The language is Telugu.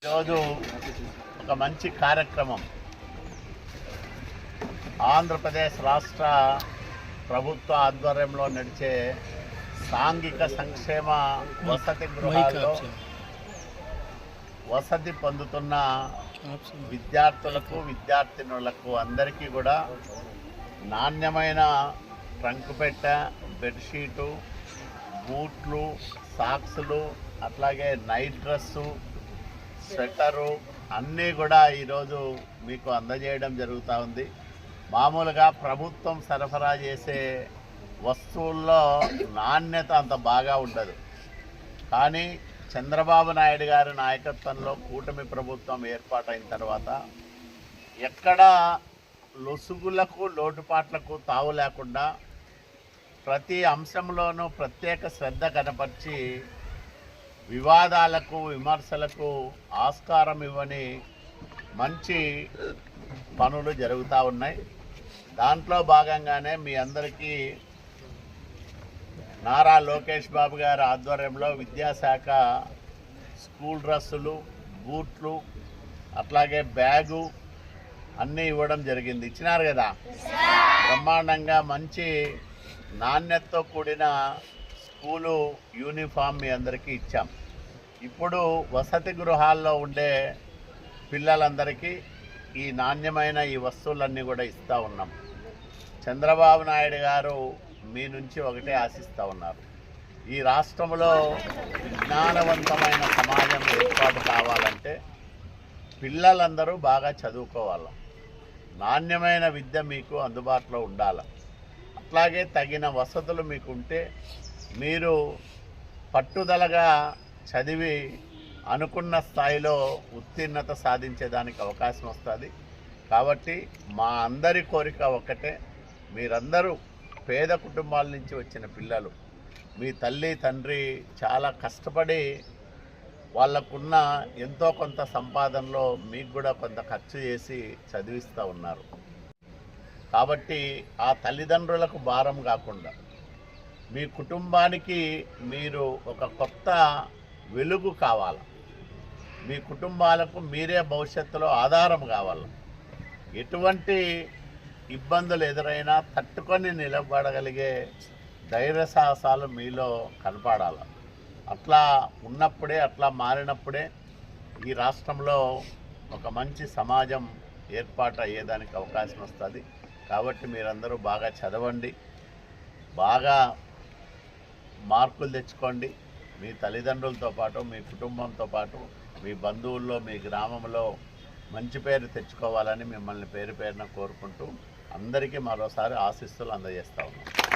ఈరోజు ఒక మంచి కార్యక్రమం ఆంధ్రప్రదేశ్ రాష్ట్ర ప్రభుత్వ ఆధ్వర్యంలో నడిచే సాంఘిక సంక్షేమ వసతి గృహాల్లో వసతి పొందుతున్న విద్యార్థులకు విద్యార్థినులకు అందరికీ కూడా నాణ్యమైన ట్రంక్పెట్టె, బెడ్షీటు, బూట్లు, సాక్సులు, అట్లాగే నైట్ డ్రెస్సు, స్వెటరు అన్నీ కూడా ఈరోజు మీకు అందజేయడం జరుగుతూ ఉంది. మామూలుగా ప్రభుత్వం సరఫరా చేసే వస్తువుల్లో నాణ్యత అంత బాగా ఉండదు. కానీ చంద్రబాబు నాయుడు గారి నాయకత్వంలో కూటమి ప్రభుత్వం ఏర్పాటైన తర్వాత ఎక్కడ లొసుగులకు లోటుపాట్లకు తావు లేకుండా ప్రతి అంశంలోనూ ప్రత్యేక శ్రద్ధ కనపరిచి వివాదాలకు విమర్శలకు ఆస్కారం ఇవ్వని మంచి పనులు జరుగుతూ ఉన్నాయి. దాంట్లో భాగంగానే మీ అందరికీ నారా లోకేష్ బాబు గారి ఆధ్వర్యంలో విద్యాశాఖ స్కూల్ డ్రెస్సులు, బూట్లు, అట్లాగే బ్యాగు అన్నీ ఇవ్వడం జరిగింది. ఇచ్చినారు కదా, బ్రహ్మాండంగా మంచి నాణ్యతతో కూడిన స్కూలు యూనిఫామ్ మీ అందరికీ ఇచ్చాం. ఇప్పుడు వసతి గృహాల్లో ఉండే పిల్లలందరికీ ఈ నాణ్యమైన ఈ వస్తువులన్నీ కూడా ఇస్తూ ఉన్నాం. చంద్రబాబు నాయుడు గారు మీ నుంచి ఒకటే ఆశిస్తూ ఉన్నారు. ఈ రాష్ట్రంలో విజ్ఞానవంతమైన సమాజం ఏర్పాటు కావాలంటే పిల్లలందరూ బాగా చదువుకోవాలి, నాణ్యమైన విద్య మీకు అందుబాటులో ఉండాలి, అట్లాగే తగిన వసతులు మీకుంటే మీరు పట్టుదలగా చదివి అనుకున్న స్థాయిలో ఉత్తీర్ణత సాధించేదానికి అవకాశం వస్తుంది. కాబట్టి మా అందరి కోరిక ఒక్కటే, మీరందరూ పేద కుటుంబాల నుంచి వచ్చిన పిల్లలు, మీ తల్లి తండ్రి చాలా కష్టపడి వాళ్ళకున్న ఎంతో కొంత సంపాదనలో మీకు కూడా కొంత ఖర్చు చేసి చదివిస్తూ ఉన్నారు. కాబట్టి ఆ తల్లిదండ్రులకు భారం కాకుండా మీ కుటుంబానికి మీరు ఒక కొత్త వెలుగు కావాలి, మీ కుటుంబాలకు మీరే భవిష్యత్తులో ఆధారం కావాలి. ఎటువంటి ఇబ్బందులు ఎదురైనా తట్టుకొని నిలబడగలిగే ధైర్య సాహసాలు మీలో కనపడాలి. అట్లా ఉన్నప్పుడే, అట్లా మారినప్పుడే ఈ రాష్ట్రంలో ఒక మంచి సమాజం ఏర్పాటు అయ్యేదానికి అవకాశం వస్తుంది. కాబట్టి మీరందరూ బాగా చదవండి, బాగా మార్కులు తెచ్చుకోండి. మీ తల్లిదండ్రులతో పాటు, మీ కుటుంబంతో పాటు, మీ బంధువుల్లో, మీ గ్రామంలో మంచి పేరు తెచ్చుకోవాలని మిమ్మల్ని పేరు పేరున కోరుకుంటూ అందరికీ మరోసారి ఆశీస్సులు అందజేస్తా ఉన్నాం.